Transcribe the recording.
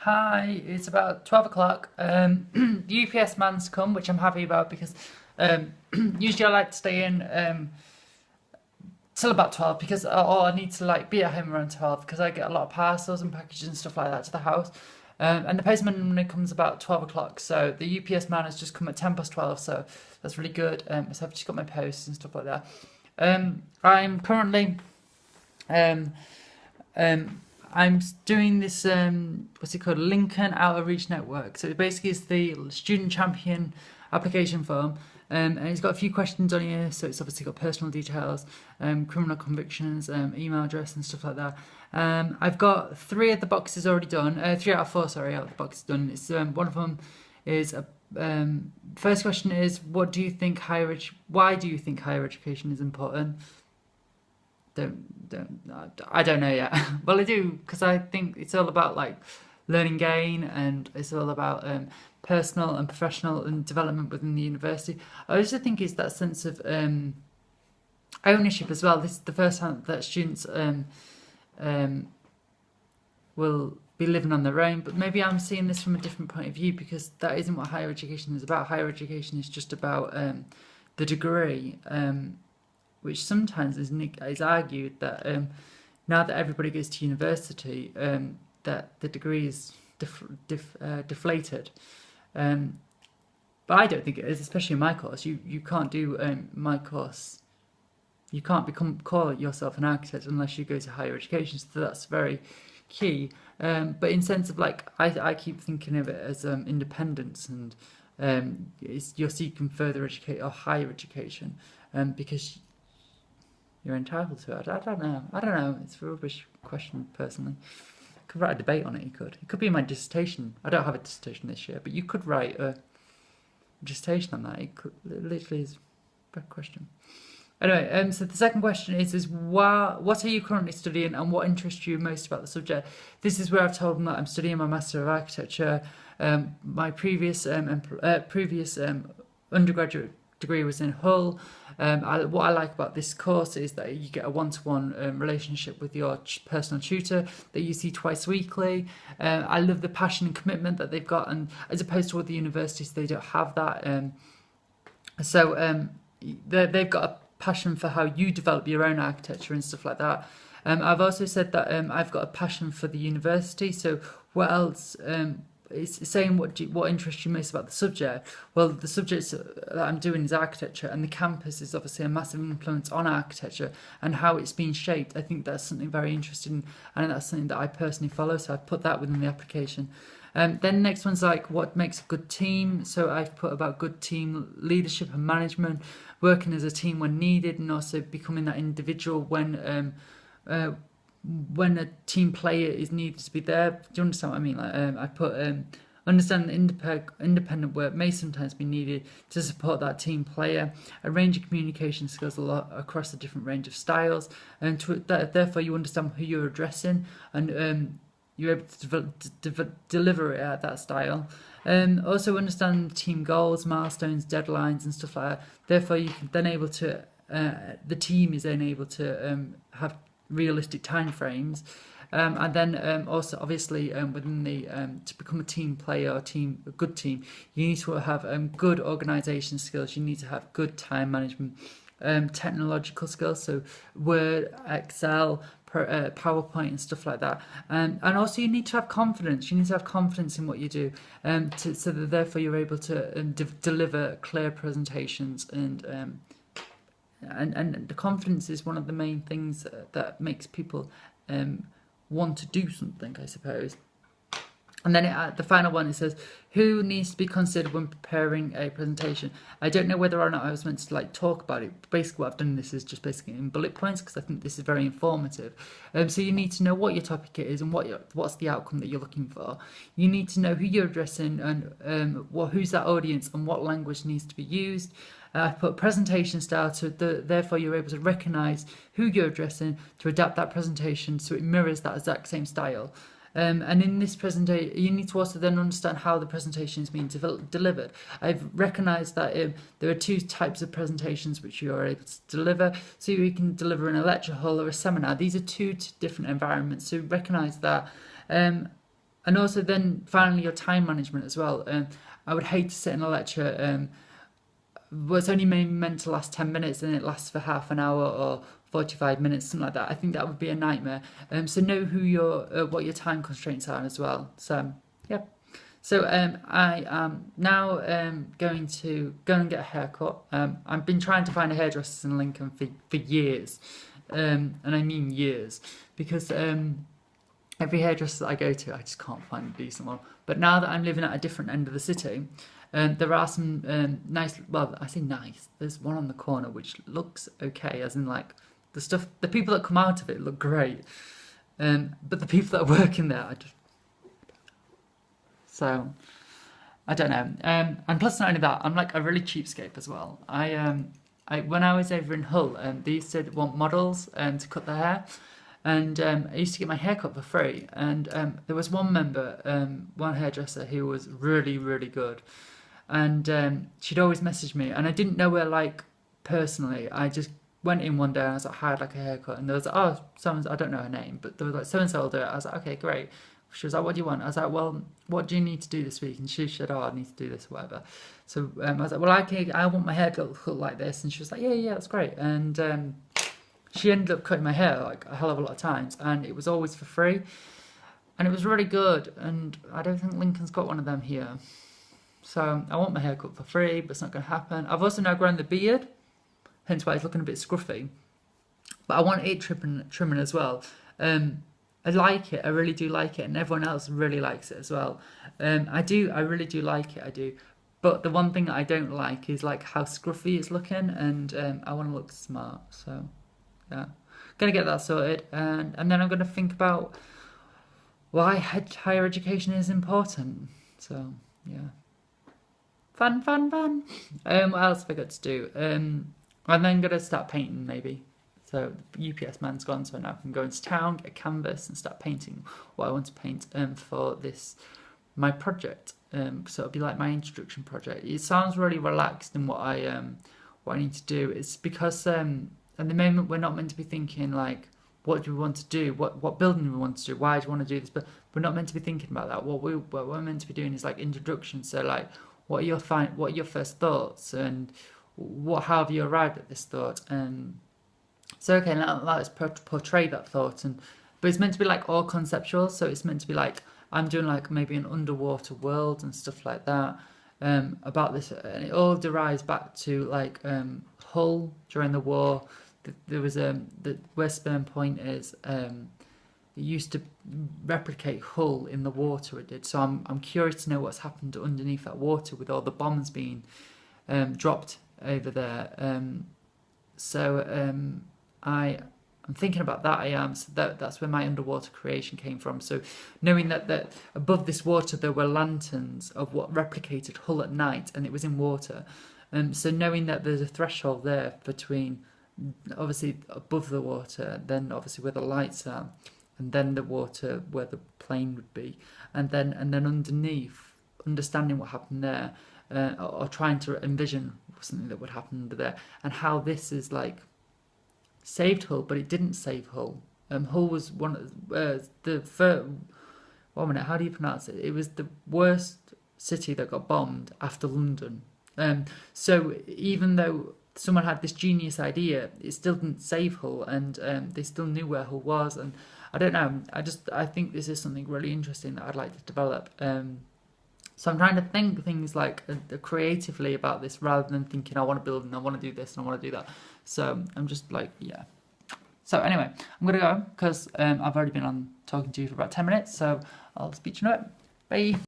Hi, it's about 12 o'clock. The UPS man's come, which I'm happy about because usually I like to stay in till about 12 because I need to like be at home around 12 because I get a lot of parcels and packages and stuff like that to the house. And the postman normally comes about 12 o'clock, so the UPS man has just come at 10 past 12, so that's really good. So I've just got my posts and stuff like that. I'm currently um, I'm doing this, what's it called, Lincoln Outreach Network. So it basically is the student champion application form. And it's got a few questions on here, so it's obviously got personal details, criminal convictions, email address and stuff like that. I've got 3 of the boxes already done, 3 out of 4, sorry, out of the boxes done. It's, one of them is, first question is, why do you think higher education is important? I don't know yet. Well, I do, because I think it's all about like learning gain, and it's all about personal and professional and development within the university. I also think it's that sense of ownership as well. This is the first time that students will be living on their own, but maybe I'm seeing this from a different point of view, because that isn't what higher education is about. Higher education is just about the degree, which sometimes is argued that now that everybody goes to university, that the degree is deflated. But I don't think it is, especially in my course. You can't do my course. You can't call yourself an architect unless you go to higher education. So that's very key. But in sense of like, I keep thinking of it as independence, and you're seeking further education or higher education, because you're entitled to it. I don't know. It's a rubbish question, personally. I could write a debate on it. You could. It could be in my dissertation. I don't have a dissertation this year, but you could write a dissertation on that. It literally is a bad question. Anyway, so the second question is what are you currently studying, and what interests you most about the subject? This is where I've told them that I'm studying my Master of Architecture. My previous undergraduate degree was in Hull. What I like about this course is that you get a one-to-one relationship with your personal tutor that you see twice weekly. I love the passion and commitment that they've got, and as opposed to other universities, they don't have that. They've got a passion for how you develop your own architecture and stuff like that. I've also said that I've got a passion for the university. So what else? It's saying what interests you most about the subject. Well, the subject that I'm doing is architecture, and the campus is obviously a massive influence on architecture and how it's been shaped. I think that's something very interesting, and that's something that I personally follow, so I've put that within the application. Then the next one's like, what makes a good team? So I've put about good team leadership and management, working as a team when needed, and also becoming that individual when a team player is needed to be there. Do you understand what I mean? Like, I put understand that independent work may sometimes be needed to support that team player. A range of communication skills a lot across a different range of styles, and therefore you understand who you're addressing, and you're able to deliver it at that style. Also understand team goals, milestones, deadlines, and stuff like that. Therefore, you can then the team is then able to have realistic time frames, and then also obviously within the to become a team player or a good team, you need to have good organisation skills. You need to have good time management, technological skills, so Word, Excel, PowerPoint and stuff like that, and also you need to have confidence. You need to have confidence in what you do, so that therefore you're able to deliver clear presentations, and the confidence is one of the main things that makes people want to do something, I suppose. And then the final one, it says, who needs to be considered when preparing a presentation? I don't know whether or not I was meant to like talk about it. Basically, what I've done this is just basically in bullet points, because I think this is very informative. So you need to know what your topic is and what's the outcome that you're looking for. You need to know who you're addressing, and who's that audience, and what language needs to be used. I put presentation style, so therefore you're able to recognise who you're addressing to adapt that presentation so it mirrors that exact same style. And in this presentation, you need to also then understand how the presentation is being delivered. I've recognised that there are 2 types of presentations which you are able to deliver. So you can deliver in a lecture hall or a seminar. These are 2 different environments, so recognise that. and also then finally your time management as well. I would hate to sit in a lecture well, it's only meant to last 10 minutes and it lasts for half an hour or 45 minutes, something like that. I think that would be a nightmare. So know who what your time constraints are as well. So yeah. So I am now going to go and get a haircut. I've been trying to find a hairdresser in Lincoln for years, and I mean years, because every hairdresser that I go to, I just can't find a decent one. But now that I'm living at a different end of the city, there are some nice, well, I say nice, there's one on the corner which looks okay, as in like the people that come out of it look great. But the people that are working there, so I don't know. And plus not only that, I'm like a really cheapskate as well. When I was over in Hull, they used to want models to cut their hair. And I used to get my hair cut for free. And there was one member, one hairdresser, who was really, really good. And she'd always message me. And I didn't know her, like, personally. I just went in one day and I was like, hi, I'd like a haircut. And there was like, oh, I don't know her name, but there was like, so-and-so will do it. I was like, okay, great. She was like, what do you want? I was like, well, what do you need to do this week? And she said, oh, I need to do this or whatever. So I was like, well, I want my hair cut like this. And she was like, yeah, that's great. And she ended up cutting my hair like a hell of a lot of times, and it was always for free, and it was really good. And I don't think Lincoln's got one of them here, so I want my hair cut for free, but it's not going to happen. I've also now grown the beard, hence why it's looking a bit scruffy, but I want it trimming as well. I like it, I really do like it, and everyone else really likes it as well. I really do like it, I do. But the one thing that I don't like is like how scruffy it's looking, and I want to look smart, so yeah, gonna get that sorted, and then I'm gonna think about why higher education is important. So yeah, fun. What else have I got to do? I'm then gonna start painting maybe. So the UPS man's gone, so now I can go into town, get a canvas, and start painting what I want to paint for my project. So it'll be like my introduction project. It sounds really relaxed in what I need to do. It's because at the moment, we're not meant to be thinking like, what do we want to do? What building do we want to do? Why do we want to do this? But we're not meant to be thinking about that. What we're meant to be doing is like introduction. So like, what are your first thoughts, and how have you arrived at this thought? So okay, now let's portray that thought, but it's meant to be like all conceptual. So it's meant to be like I'm doing like maybe an underwater world and stuff like that. About this, and it all derives back to like Hull during the war. There was where Spurn Point is. It used to replicate Hull in the water. It did. So I'm curious to know what's happened underneath that water with all the bombs being dropped over there. I'm thinking about that. I am. So that's where my underwater creation came from. So knowing that above this water there were lanterns of what replicated Hull at night, and it was in water. So knowing that there's a threshold there between, obviously above the water, then obviously where the lights are, and then the water where the plane would be, and then underneath, understanding what happened there, or trying to envision something that would happen under there, and how this is like saved Hull, but it didn't save Hull. Hull was one of the first. 1 minute, how do you pronounce it? It was the worst city that got bombed after London. So even though someone had this genius idea, it still didn't save Hull, and they still knew where Hull was. And I don't know. I think this is something really interesting that I'd like to develop. So I'm trying to think things like creatively about this, rather than thinking I want to build and I want to do this and I want to do that. So I'm just like, yeah. So anyway, I'm going to go because I've already been on talking to you for about 10 minutes. So I'll speak to you in a bit. Bye.